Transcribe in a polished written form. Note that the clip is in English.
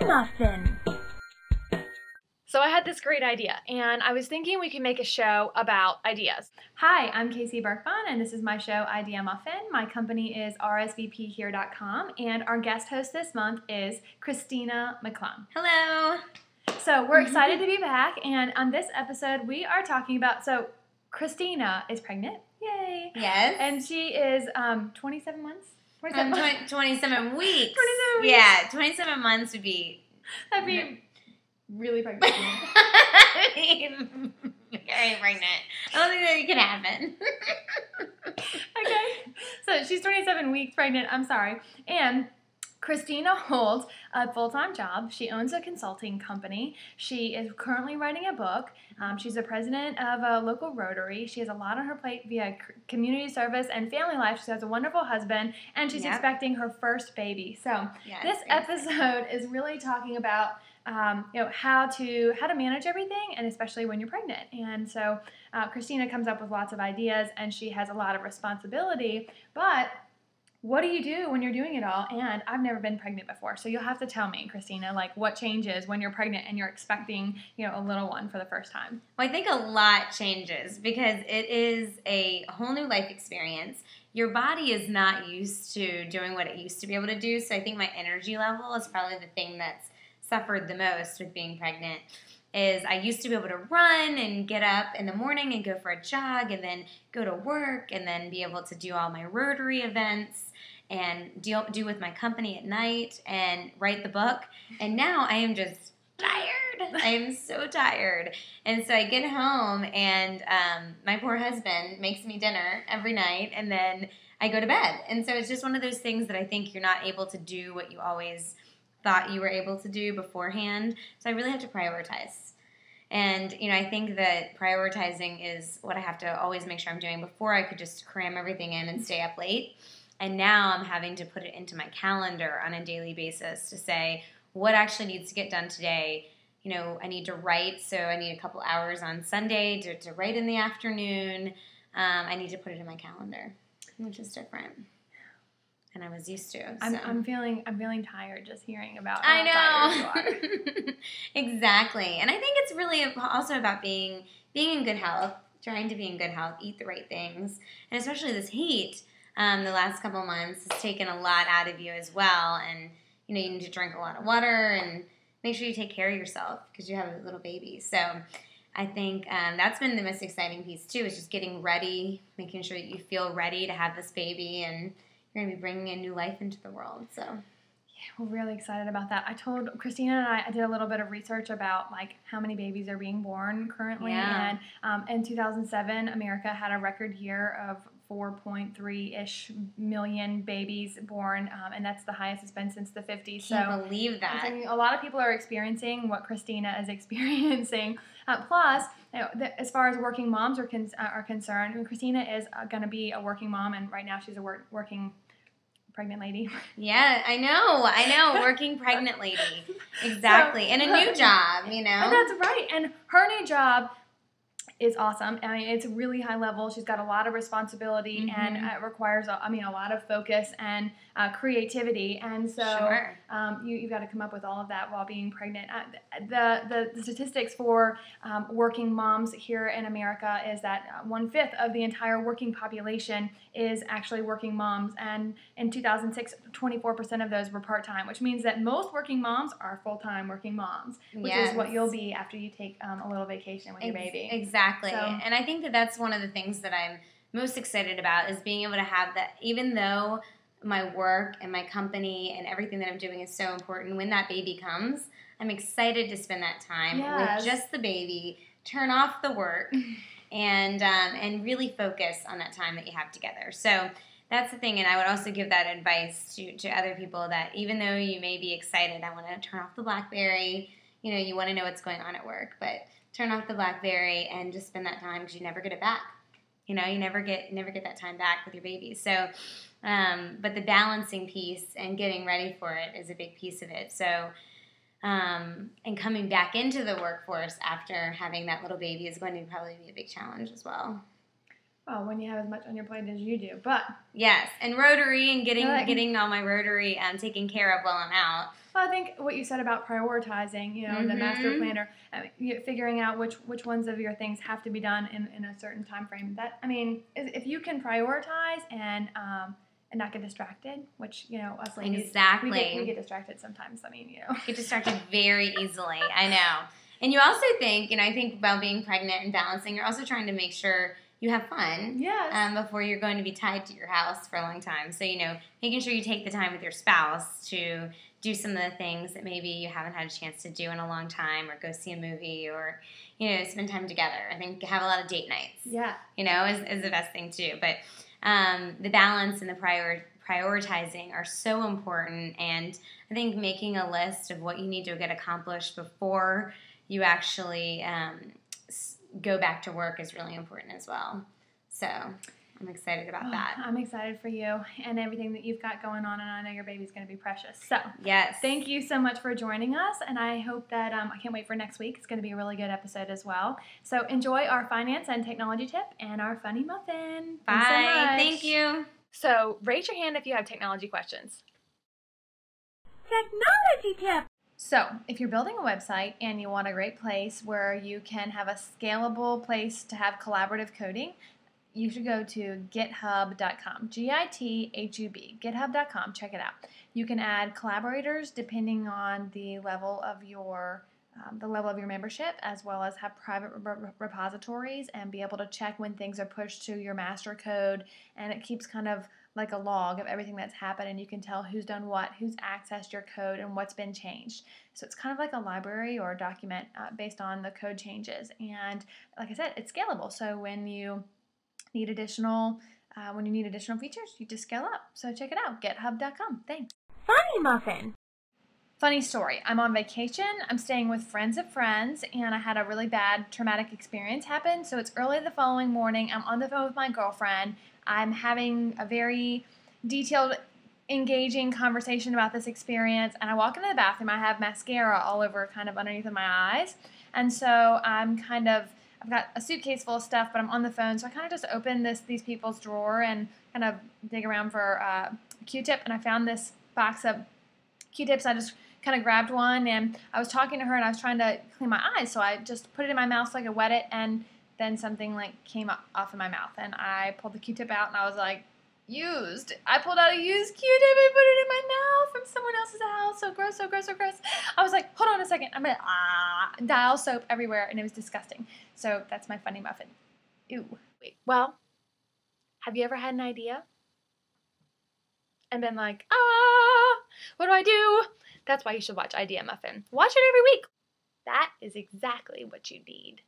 IdeaMuffin. So I had this great idea, and I was thinking we could make a show about ideas. Hi, I'm Casey Burkbon, and this is my show, IdeaMuffin. My company is rsvphere.com, and our guest host this month is Christina McClung. Hello. So we're excited to be back, and on this episode, we are talking about, Christina is pregnant. Yay. Yes. And she is 27 months? 27 weeks. 27 weeks. Yeah, 27 months would be... That'd be really pregnant. Very pregnant. I don't think that can happen. Okay. So she's 27 weeks pregnant. I'm sorry. And Christina holds a full-time job. She owns a consulting company. She is currently writing a book. She's the president of a local Rotary. She has a lot on her plate via community service and family life. She has a wonderful husband, and she's expecting her first baby. So this episode is really talking about how to manage everything, and especially when you're pregnant. And so Christina comes up with lots of ideas, and she has a lot of responsibility, but what do you do when you're doing it all? And I've never been pregnant before, so you'll have to tell me, Christina, like what changes when you're pregnant and you're expecting, a little one for the first time. Well, I think a lot changes because it is a whole new life experience. Your body is not used to doing what it used to be able to do, so I think my energy level is probably the thing that's suffered the most with being pregnant. Is I used to be able to run and get up in the morning and go for a jog and then go to work and then be able to do all my Rotary events and do with my company at night and write the book. And now I am just tired. I am so tired. And so I get home and my poor husband makes me dinner every night and then I go to bed. And so it's just one of those things that I think you're not able to do what you always thought you were able to do beforehand. So I really have to prioritize. And, I think that prioritizing is what I have to always make sure I'm doing. Before I could just cram everything in and stay up late. And now I'm having to put it into my calendar on a daily basis to say what actually needs to get done today. I need to write, so I need a couple hours on Sunday to write in the afternoon. I need to put it in my calendar, which is different. And I was used to. So. I'm feeling tired just hearing about how tired you are. Exactly. And I think it's really also about being in good health, trying to be in good health, eat the right things. And especially this heat, the last couple months has taken a lot out of you as well. And, you need to drink a lot of water and make sure you take care of yourself because you have a little baby. So I think that's been the most exciting piece too, is just getting ready, making sure that you feel ready to have this baby, and you're going to be bringing a new life into the world. So yeah, we're really excited about that. I told Christina and I did a little bit of research about how many babies are being born currently. Yeah. And in 2007, America had a record year of 4.3-ish million babies born, and that's the highest it's been since the 50s. Can't believe that. I mean, a lot of people are experiencing what Christina is experiencing. Plus, as far as working moms are concerned, Christina is going to be a working mom, and right now she's a working pregnant lady. Yeah, I know, working pregnant lady. Exactly. And a new job, And that's right. And her new job is awesome. I mean, it's really high level. She's got a lot of responsibility, and it requires, a lot of focus and creativity. And so you've got to come up with all of that while being pregnant. The statistics for working moms here in America is that 1/5 of the entire working population is actually working moms. And in 2006, 24% of those were part-time, which means that most working moms are full-time working moms, which is what you'll be after you take a little vacation with your baby. Exactly. And I think that that's one of the things that I'm most excited about, is being able to have that, even though my work and my company and everything that I'm doing is so important, when that baby comes, I'm excited to spend that time with just the baby, turn off the work, and really focus on that time that you have together. So that's the thing, and I would also give that advice to other people, that even though you may be excited, I want to turn off the BlackBerry, you want to know what's going on at work, but turn off the BlackBerry and just spend that time, because you never get it back. You never get that time back with your baby. So, but the balancing piece and getting ready for it is a big piece of it. So, and coming back into the workforce after having that little baby is going to probably be a big challenge as well. Well, when you have as much on your plate as you do, but yes, and Rotary and getting all my Rotary taken care of while I'm out. Well, I think what you said about prioritizing, the master planner, figuring out which ones of your things have to be done in a certain time frame. That, I mean, if you can prioritize and not get distracted, which, us ladies, exactly, we get distracted sometimes. I mean, get distracted very easily. I know. And you also think, I think about being pregnant and balancing, you're also trying to make sure you have fun. Yes. Before you're going to be tied to your house for a long time. So, making sure you take the time with your spouse to do some of the things that maybe you haven't had a chance to do in a long time, or go see a movie, or, spend time together. I think have a lot of date nights. Yeah. Is the best thing to do. But the balance and the prioritizing are so important. And I think making a list of what you need to get accomplished before you actually go back to work is really important as well. So I'm excited about that. I'm excited for you and everything that you've got going on, and I know your baby's going to be precious. So yes, thank you so much for joining us, and I hope that I can't wait for next week. It's going to be a really good episode as well. So enjoy our finance and technology tip and our funny muffin. Bye. Thanks so much. Thank you. So raise your hand if you have technology questions. Technology tip. So, if you're building a website and you want a great place where you can have a scalable place to have collaborative coding, you should go to github.com. GITHUB, github.com. Check it out. You can add collaborators depending on the level of your membership, as well as have private repositories and be able to check when things are pushed to your master code, and it keeps kind of like a log of everything that's happened, and you can tell who's done what, who's accessed your code, and what's been changed. So it's kind of like a library or a document based on the code changes. And like I said, it's scalable. So when you need additional features, you just scale up. So check it out, github.com. Thanks. Funny Muffin. Funny story. I'm on vacation. I'm staying with friends of friends, and I had a really bad traumatic experience happen. So it's early the following morning. I'm on the phone with my girlfriend. I'm having a very detailed, engaging conversation about this experience, and I walk into the bathroom. I have mascara all over, kind of underneath of my eyes, and so I've got a suitcase full of stuff, but I'm on the phone, so I kind of just open these people's drawer and kind of dig around for a Q-tip, and I found this box of Q-tips. I just kind of grabbed one, and I was talking to her, and I was trying to clean my eyes, so I just put it in my mouth so I could wet it, and then something came off in my mouth, and I pulled the Q-tip out, and I was like, used. I pulled out a used Q-tip and put it in my mouth from someone else's house. So gross, so gross, so gross. I was like, hold on a second. I'm going to dial soap everywhere, and it was disgusting. So that's my funny muffin. Ew. Wait. Well, have you ever had an idea and been like, what do I do? That's why you should watch IdeaMuffin. Watch it every week. That is exactly what you need.